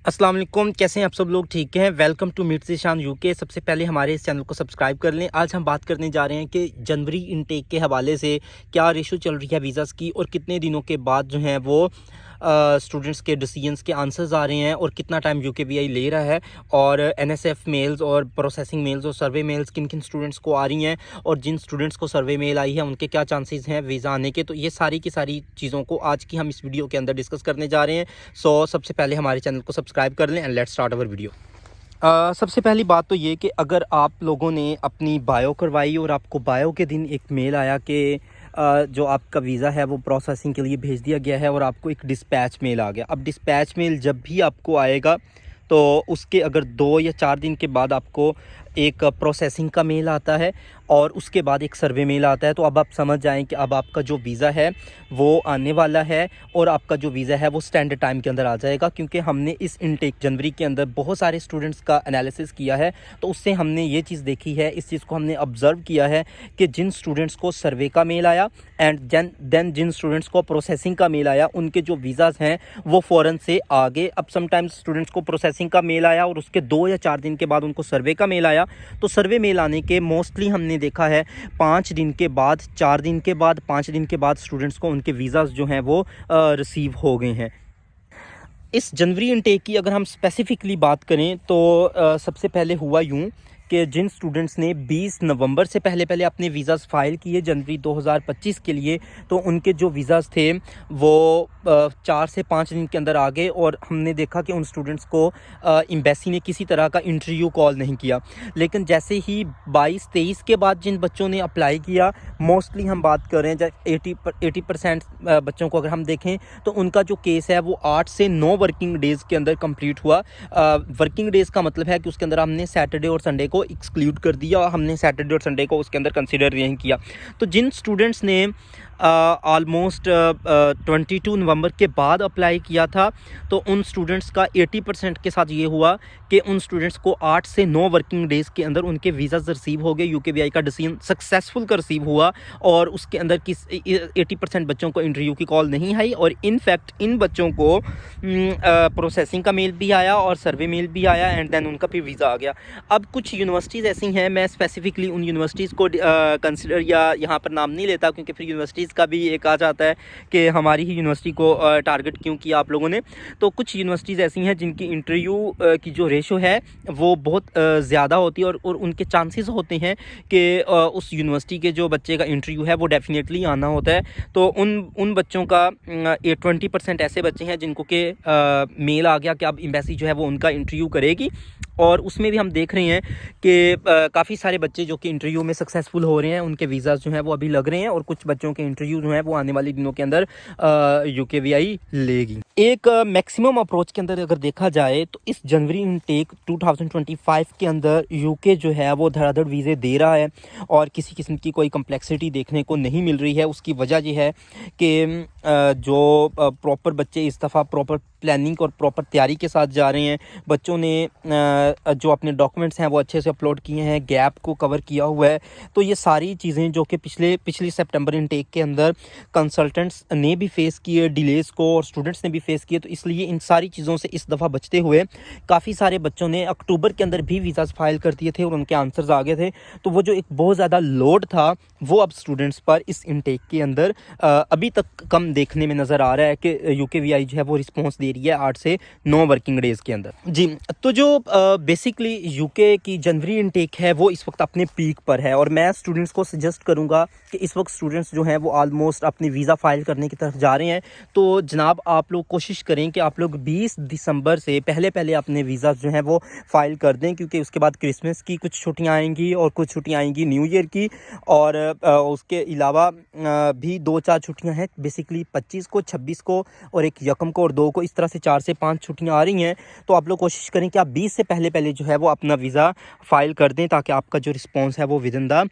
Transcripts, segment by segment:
अस्सलाम वालेकुम, कैसे हैं आप सब लोग? ठीक हैं। Welcome to meet Zeeshan UK. सबसे पहले हमारे इस चैनल को सब्सक्राइब कर लें। आज हम बात करने जा रहे हैं कि जनवरी इनटेक के हवाले से क्या रेशो चल रही है वीज़ाज़ की और कितने दिनों के बाद जो हैं वो स्टूडेंट्स के डिसीजंस के आंसर्स आ रहे हैं और कितना टाइम यूकेवीआई ले रहा है, और एनएसएफ मेल्स और प्रोसेसिंग मेल्स और सर्वे मेल्स किन किन स्टूडेंट्स को आ रही हैं, और जिन स्टूडेंट्स को सर्वे मेल आई है उनके क्या चांसेस हैं वीज़ा आने के। तो ये सारी की सारी चीज़ों को आज की हम इस वीडियो के अंदर डिस्कस करने जा रहे हैं। सो सबसे पहले हमारे चैनल को सब्सक्राइब कर लें and let's start our video. सबसे पहली बात तो ये कि अगर आप लोगों ने अपनी बायो करवाई और आपको बायो के दिन एक मेल आया कि जो आपका वीज़ा है वो प्रोसेसिंग के लिए भेज दिया गया है, और आपको एक डिस्पैच मेल आ गया। अब डिस्पैच मेल जब भी आपको आएगा तो उसके अगर 2 या 4 दिन के बाद आपको एक प्रोसेसिंग का मेल आता है और उसके बाद एक सर्वे मेल आता है। तो अब आप समझ जाएं कि अब आपका जो वीज़ा है वो आने वाला है और आपका जो वीज़ा है वो स्टैंडर्ड टाइम के अंदर आ जाएगा, क्योंकि हमने इस इनटेक जनवरी के अंदर बहुत सारे स्टूडेंट्स का एनालिसिस किया है। तो उससे हमने ये चीज़ देखी है, इस चीज़ को हमने ऑब्ज़र्व किया है कि जिन स्टूडेंट्स को सर्वे का मेल आया एंड देन जिन स्टूडेंट्स को प्रोसेसिंग का मेल आया, उनके जो वीज़ाज़ हैं वो फ़ौरन से आगे। अब समटाइम्स स्टूडेंट्स को प्रोसेसिंग का मेल आया और उसके 2 या 4 दिन के बाद उनको सर्वे का मेल आया। तो सर्वे मेल आने के मोस्टली हमने देखा है 5 दिन के बाद, 4 दिन के बाद, 5 दिन के बाद स्टूडेंट्स को उनके वीज़ाज़ जो हैं वो रिसीव हो गए हैं। इस जनवरी इनटेक की अगर हम स्पेसिफ़िकली बात करें तो सबसे पहले हुआ यूँ कि जिन स्टूडेंट्स ने 20 नवंबर से पहले अपने वीज़ाज़ फ़ाइल किए जनवरी 2025 के लिए, तो उनके जो वीज़ाज़ थे वो 4 से 5 दिन के अंदर आ गए। और हमने देखा कि उन स्टूडेंट्स को एम्बेसी ने किसी तरह का इंटरव्यू कॉल नहीं किया। लेकिन जैसे ही 22-23 के बाद जिन बच्चों ने अप्लाई किया, मोस्टली हम बात कर रहे हैं 80% बच्चों को अगर हम देखें तो उनका जो केस है वो 8 से 9 वर्किंग डेज़ के अंदर कंप्लीट हुआ। वर्किंग डेज़ का मतलब है कि उसके अंदर हमने सैटरडे और संडे को एक्सक्लूड कर दिया और हमने सैटरडे और संडे को उसके अंदर कंसीडर नहीं किया। तो जिन स्टूडेंट्स ने ऑलमोस्ट 22 नवंबर के बाद अप्लाई किया था, तो उन स्टूडेंट्स का 80% के साथ ये हुआ कि उन स्टूडेंट्स को 8 से 9 वर्किंग डेज़ के अंदर उनके वीज़ाज़ रिसीव हो गए। यूकेवीआई का डिसीजन सक्सेसफुल का रिसीव हुआ और उसके अंदर 80% बच्चों को इंटरव्यू की कॉल नहीं आई, और इनफैक्ट इन बच्चों को प्रोसेसिंग का मेल भी आया और सर्वे मेल भी आया एंड देन उनका भी वीज़ा आ गया। अब कुछ यूनिवर्सिटीज़ ऐसी हैं, मैं स्पेसिफिकली उन यूनिवर्सिटीज़ को कंसिडर या यहाँ पर नाम नहीं लेता, क्योंकि फिर यूनिवर्सिटीज़ का भी एक आ जाता है कि हमारी ही यूनिवर्सिटी को टारगेट क्यों किया आप लोगों ने। तो कुछ यूनिवर्सिटीज़ ऐसी हैं जिनकी इंटरव्यू की जो रेशो है वो बहुत ज़्यादा होती है, और उनके चांसेस होते हैं कि उस यूनिवर्सिटी के जो बच्चे का इंटरव्यू है वो डेफिनेटली आना होता है। तो उन बच्चों का 20% ऐसे बच्चे हैं जिनको के मेल आ गया कि अब एम्बेसी जो है वो उनका इंटरव्यू करेगी, और उसमें भी हम देख रहे हैं कि काफ़ी सारे बच्चे जो कि इंटरव्यू में सक्सेसफुल हो रहे हैं, उनके वीज़ाज़ जो हैं वो अभी लग रहे हैं, और कुछ बच्चों के इंटरव्यू जो हैं वो आने वाले दिनों के अंदर यूकेवीआई लेगी। एक मैक्सिमम अप्रोच के अंदर अगर देखा जाए तो इस जनवरी इनटेक 2025 के अंदर यूके जो है वो धड़ाधड़ वीज़े दे रहा है और किसी किस्म की कोई कम्प्लेक्सिटी देखने को नहीं मिल रही है। उसकी वजह ये है कि जो प्रॉपर बच्चे इस दफ़ा प्रॉपर प्लानिंग और प्रॉपर तैयारी के साथ जा रहे हैं। बच्चों ने जो अपने डॉक्यूमेंट्स हैं वो अच्छे से अपलोड किए हैं, गैप को कवर किया हुआ है। तो ये सारी चीज़ें जो कि पिछली सितंबर इनटेक के अंदर कंसल्टेंट्स ने भी फेस किए डिलेज़ को और स्टूडेंट्स ने भी फेस किए, तो इसलिए इन सारी चीज़ों से इस दफ़ा बचते हुए काफ़ी सारे बच्चों ने अक्टूबर के अंदर भी वीज़ाज़ फाइल कर दिए थे और उनके आंसर्स आ गए थे। तो वो जो एक बहुत ज़्यादा लोड था वो अब स्टूडेंट्स पर इस इनटेक के अंदर अभी तक कम देखने में नज़र आ रहा है कि यूकेवीआई जो है वो रिस्पॉन्स दे रही है 8 से 9 वर्किंग डेज़ के अंदर। जी, तो जो बेसिकली यूके की जनवरी इनटेक है वो इस वक्त अपने पीक पर है, और मैं स्टूडेंट्स को सजेस्ट करूंगा कि इस वक्त स्टूडेंट्स जो हैं वो ऑलमोस्ट अपनी वीज़ा फाइल करने की तरफ जा रहे हैं। तो जनाब आप लोग कोशिश करें कि आप लोग 20 दिसंबर से पहले अपने वीज़ा जो हैं वो फाइल कर दें, क्योंकि उसके बाद क्रिसमस की कुछ छुट्टियां आएंगी और कुछ छुट्टियां आएंगी न्यू ईयर की, और उसके अलावा भी 2-4 छुट्टियां हैं बेसिकली 25 को, 26 को और एक यकम को और 2 को, इस तरह से 4 से 5 छुट्टियां आ रही हैं। तो आप लोग कोशिश करें कि आप 20 से पहले जो है वो अपना वीज़ा फ़ाइल कर दें, ताकि आपका जो रिस्पॉन्स है वो विद इन द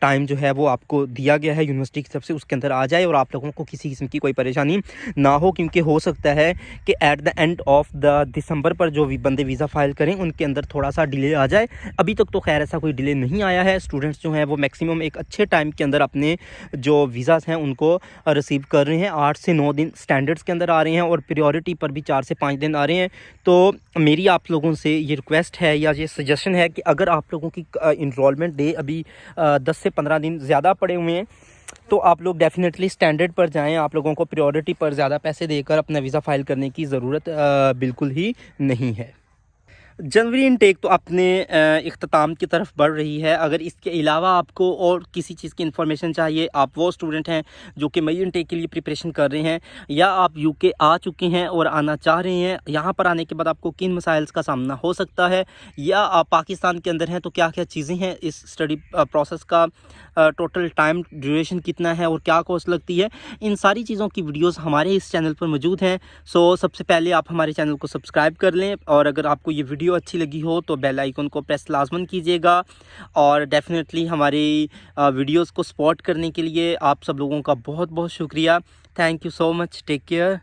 टाइम जो है वो आपको दिया गया है यूनिवर्सिटी की तरफ से उसके अंदर आ जाए और आप लोगों को किसी किस्म की कोई परेशानी ना हो। क्योंकि हो सकता है कि at the end of the दिसंबर पर जो भी बंदे वीज़ा फ़ाइल करें उनके अंदर थोड़ा सा डिले आ जाए। अभी तक तो खैर ऐसा कोई डिले नहीं आया है। स्टूडेंट्स जो हैं वो मैक्सिमम एक अच्छे टाइम के अंदर अपने जो वीज़ाज़ हैं उनको रिसीव कर रहे हैं। 8 से 9 दिन स्टैंडर्ड्स के अंदर आ रहे हैं और प्रायोरिटी पर भी 4 से 5 दिन आ रहे हैं। तो मेरी आप लोगों से ये रिक्वेस्ट है या ये सजेशन है कि अगर आप लोगों की इनरोलमेंट डे अभी 10 से 15 दिन ज़्यादा पड़े हुए हैं तो आप लोग डेफ़िनेटली स्टैंडर्ड पर जाएं। आप लोगों को प्रायोरिटी पर ज़्यादा पैसे देकर अपना वीज़ा फ़ाइल करने की ज़रूरत बिल्कुल ही नहीं है। जनवरी इनटेक तो अपने इख्तिताम की तरफ बढ़ रही है। अगर इसके अलावा आपको और किसी चीज़ की इन्फॉर्मेशन चाहिए, आप वो स्टूडेंट हैं जो कि मई इनटेक के लिए प्रिपरेशन कर रहे हैं या आप यूके आ चुके हैं और आना चाह रहे हैं, यहाँ पर आने के बाद आपको किन मसाइल्स का सामना हो सकता है, या आप पाकिस्तान के अंदर हैं तो क्या क्या चीज़ें हैं, इस स्टडी प्रोसेस का टोटल टाइम ड्यूरेशन कितना है और क्या कॉस्ट लगती है, इन सारी चीज़ों की वीडियोस हमारे इस चैनल पर मौजूद हैं। सो सबसे पहले आप हमारे चैनल को सब्सक्राइब कर लें और अगर आपको ये वीडियो अच्छी लगी हो तो बेल आइकन को प्रेस लाजमन कीजिएगा। और डेफिनेटली हमारी वीडियोस को सपोर्ट करने के लिए आप सब लोगों का बहुत बहुत शुक्रिया। Thank you so much. Take care.